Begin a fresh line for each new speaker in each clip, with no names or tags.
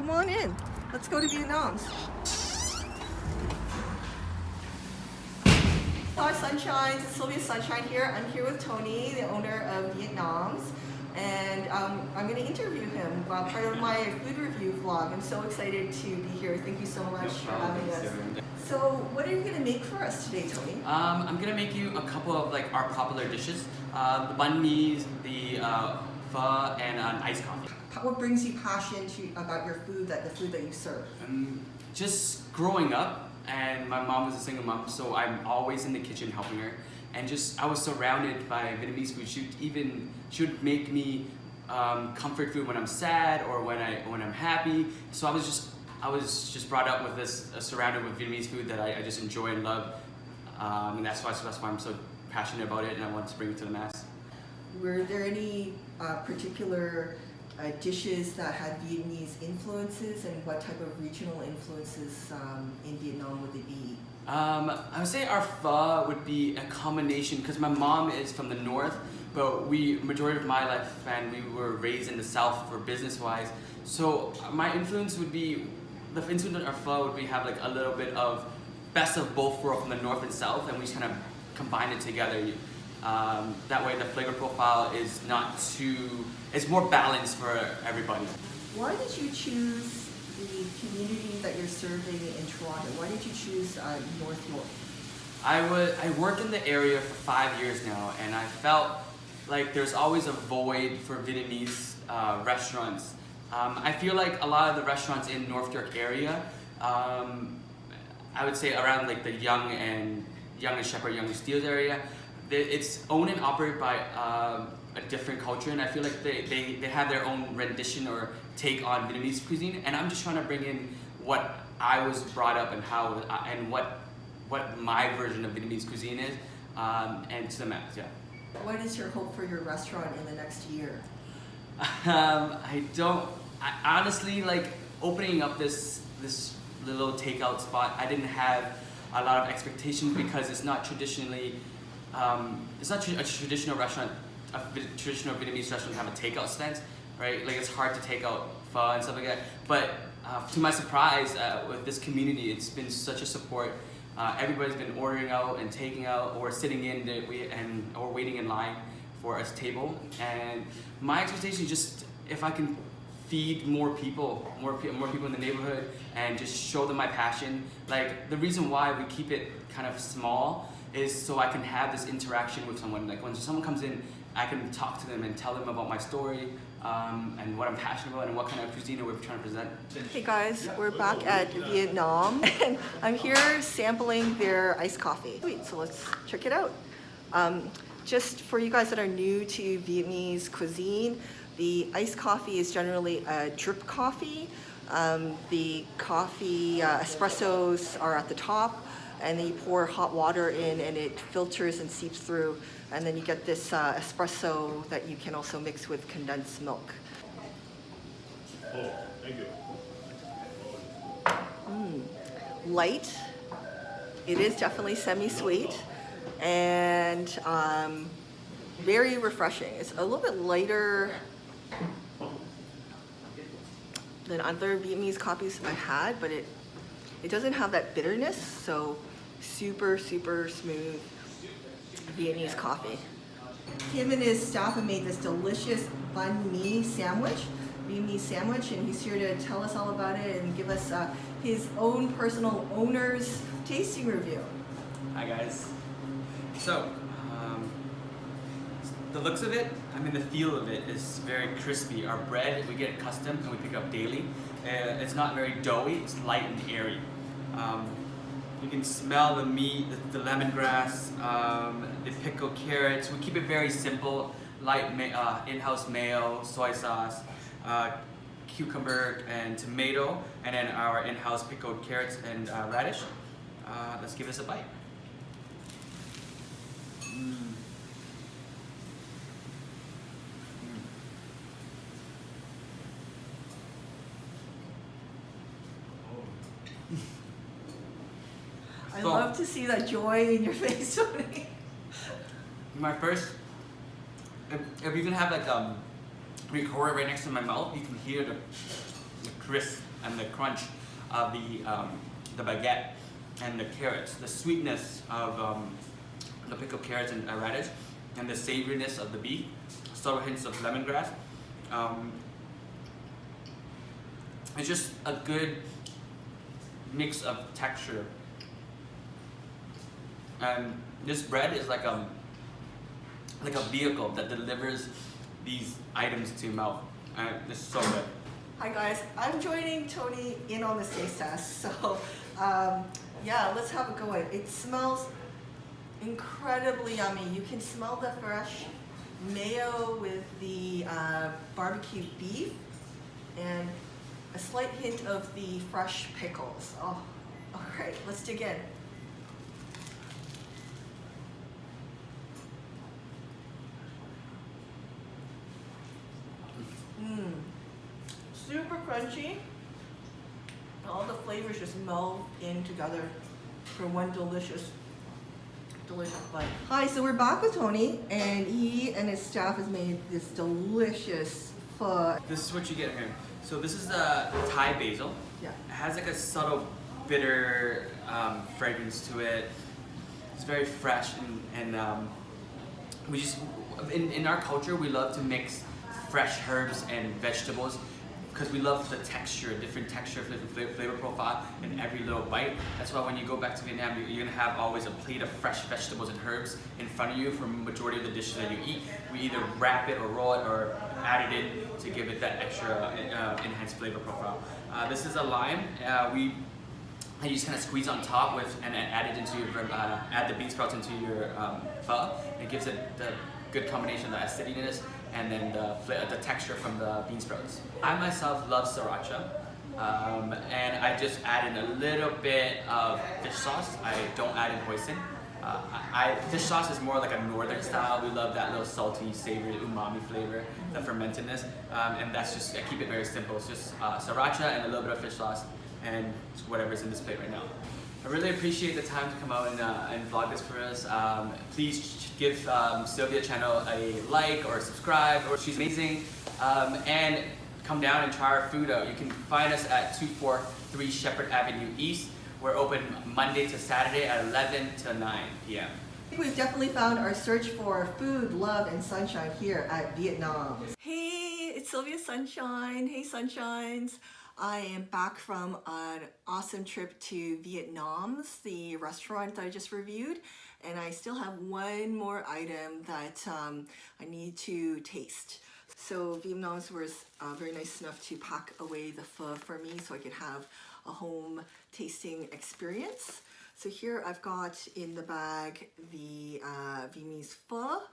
Come on in. Let's go to Vietnam's. Hi Sunshine, it's Sylvia Sunshine here. I'm here with Tony, the owner of Vietnam's, and I'm going to interview him part of my food review vlog. I'm so excited to be here. Thank you so much for having us. So what are you going to make for us today, Tony?
I'm going to make you a couple of like our popular dishes. The banh mi, the pho, and an iced coffee.
What brings you passion about your food, the food that you serve?
Just growing up, and my mom was a single mom, so I'm always in the kitchen helping her. And just I was surrounded by Vietnamese food. She would make me comfort food when I'm sad or when I'm happy. So I was just brought up with this surrounded with Vietnamese food that I just enjoy and love, and that's why I'm so passionate about it, and I want to bring it to the mass.
Were there any particular dishes that had Vietnamese influences, and what type of regional influences in Vietnam would they be?
I would say our pho would be a combination, because my mom is from the north, but majority of my life and we were raised in the south for business-wise. So my influence would be, the influence on our pho would be have like a little bit of best of both worlds from the north and south, and we just kind of combine it together. That way the flavor profile is not too, it's more balanced for everybody.
Why did you choose the community that you're serving in Toronto? Why did you choose North York?
I worked in the area for 5 years now, and I felt like there's always a void for Vietnamese restaurants. I feel like a lot of the restaurants in North York area, I would say around like the Young and Sheppard, Young and Steeles area, it's owned and operated by a different culture, and I feel like they have their own rendition or take on Vietnamese cuisine, and I'm just trying to bring in what I was brought up and how and what my version of Vietnamese cuisine is, and to the max, yeah.
What is your hope for your restaurant in the next year?
I honestly, like, opening up this little takeout spot, I didn't have a lot of expectations because it's not traditionally, it's not a traditional restaurant, a traditional Vietnamese restaurant have a takeout stance, right? Like, it's hard to take out pho and stuff like that. But to my surprise, with this community, it's been such a support. Everybody's been ordering out and taking out, or sitting in or waiting in line for a table. And my expectation is just if I can feed more people in the neighborhood, and just show them my passion. Like, the reason why we keep it kind of small is so I can have this interaction with someone. Like, when someone comes in, I can talk to them and tell them about my story, and what I'm passionate about and what kind of cuisine we're trying to present.
Hey guys, we're back at Vietnam, and I'm here sampling their iced coffee. Wait, so let's check it out. Just for you guys that are new to Vietnamese cuisine, the iced coffee is generally a drip coffee. The coffee espressos are at the top, and then you pour hot water in and it filters and seeps through, and then you get this espresso that you can also mix with condensed milk.
Oh, thank you.
Light. It is definitely semi-sweet, and very refreshing. It's a little bit lighter than other Vietnamese coffees I had, but it doesn't have that bitterness, so super smooth Vietnamese coffee. Him and his staff have made this delicious banh mi sandwich, Vietnamese sandwich, and he's here to tell us all about it and give us his own personal owner's tasting review.
Hi guys. So, the looks of it, I mean the feel of it is very crispy. Our bread, we get custom and we pick up daily. It's not very doughy, it's light and airy. You can smell the meat, the lemongrass, the pickled carrots. We keep it very simple, light in-house mayo, soy sauce, cucumber and tomato, and then our in-house pickled carrots and radish. Let's give this a bite.
I love to see that joy in your face, Tony.
My first, if you can have like recorder right next to my mouth, you can hear the crisp and the crunch of the baguette and the carrots, the sweetness of the pickled carrots and radish, and the savoriness of the beef, subtle hints of lemongrass. It's just a good mix of texture. And this bread is like a vehicle that delivers these items to your mouth. And this is so good.
Hi guys, I'm joining Tony in on this taste test. So yeah, let's have it going. It smells incredibly yummy. You can smell the fresh mayo with the barbecue beef and a slight hint of the fresh pickles. Oh, all right, let's dig in. Super crunchy. All the flavors just meld in together for one delicious bite. Hi, so we're back with Tony, and he and his staff has made this delicious pho.
This is what you get here. So this is the Thai basil.
Yeah.
It has like a subtle bitter fragrance to it. It's very fresh and we just in our culture we love to mix fresh herbs and vegetables because we love the texture, different texture, flavor profile in every little bite. That's why when you go back to Vietnam, you're gonna have always a plate of fresh vegetables and herbs in front of you for majority of the dishes that you eat. We either wrap it or roll it or add it in to give it that extra enhanced flavor profile. This is a lime. You just kind of squeeze on top with and add it into your add the bean sprouts into your pho. It gives it the good combination of the acidiness and then the texture from the bean sprouts. I myself love sriracha, and I just add in a little bit of fish sauce. I don't add in hoisin. Fish sauce is more like a northern style. We love that little salty, savory, umami flavor, the fermentedness, and that's just, I keep it very simple. It's just sriracha and a little bit of fish sauce and whatever's in this plate right now. I really appreciate the time to come out and vlog this for us. Please give Sylvia channel a like or subscribe, or she's amazing. And come down and try our food out. You can find us at 243 Sheppard Avenue East. We're open Monday to Saturday at 11 to 9 p.m.
I think we've definitely found our search for food, love, and sunshine here at Vietnam's. Hey, it's Sylvia Sunshine. Hey, Sunshines. I am back from an awesome trip to Vietnam's, the restaurant that I just reviewed, and I still have one more item that I need to taste. So Vietnam's was very nice enough to pack away the pho for me so I could have a home tasting experience. So here I've got in the bag the Vietnamese pho,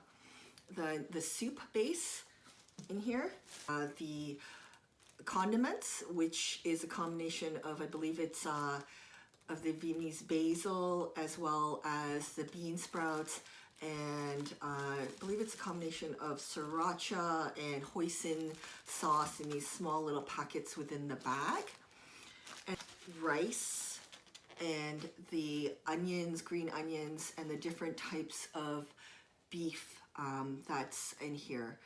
the soup base in here, the condiments, which is a combination of, I believe it's of the Vietnamese basil as well as the bean sprouts, and I believe it's a combination of sriracha and hoisin sauce in these small little packets within the bag, and rice and the onions, green onions, and the different types of beef that's in here.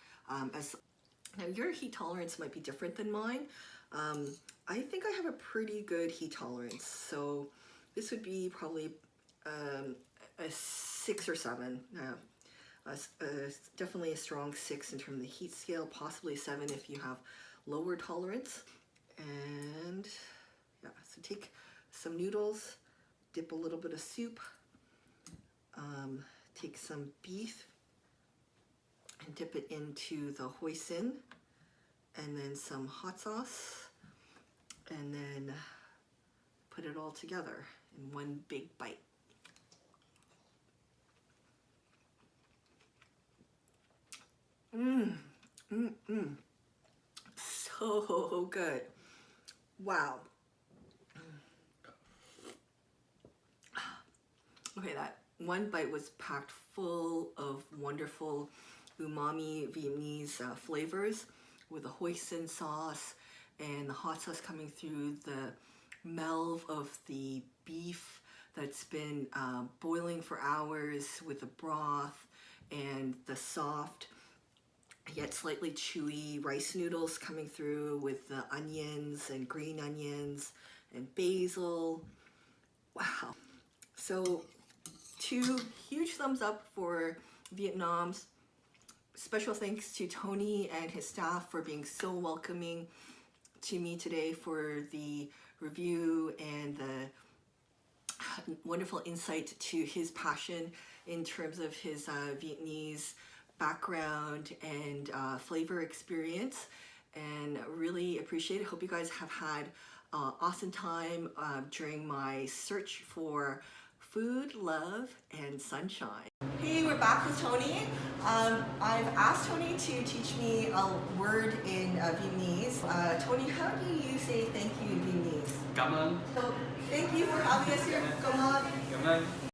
Now your heat tolerance might be different than mine. I think I have a pretty good heat tolerance, so this would be probably a 6 or 7. Definitely a strong 6 in terms of the heat scale, possibly a 7 if you have lower tolerance. And yeah, so take some noodles, dip a little bit of soup, take some beef and dip it into the hoisin, and then some hot sauce, and then put it all together in one big bite. So good. Wow. Okay, that one bite was packed full of wonderful umami Vietnamese flavors with the hoisin sauce and the hot sauce coming through, the meld of the beef that's been boiling for hours with the broth and the soft yet slightly chewy rice noodles coming through with the onions and green onions and basil. Wow. So 2 huge thumbs up for Vietnam's. Special thanks to Tony and his staff for being so welcoming to me today for the review and the wonderful insight to his passion in terms of his Vietnamese background and flavor experience, and really appreciate it. Hope you guys have had awesome time during my search for food, love, and sunshine. Hey, we're back with Tony. I've asked Tony to teach me a word in Vietnamese. Tony, how do you say thank you in Vietnamese?
Cảm ơn.
So, thank you for having us here. Come on.
Cảm ơn.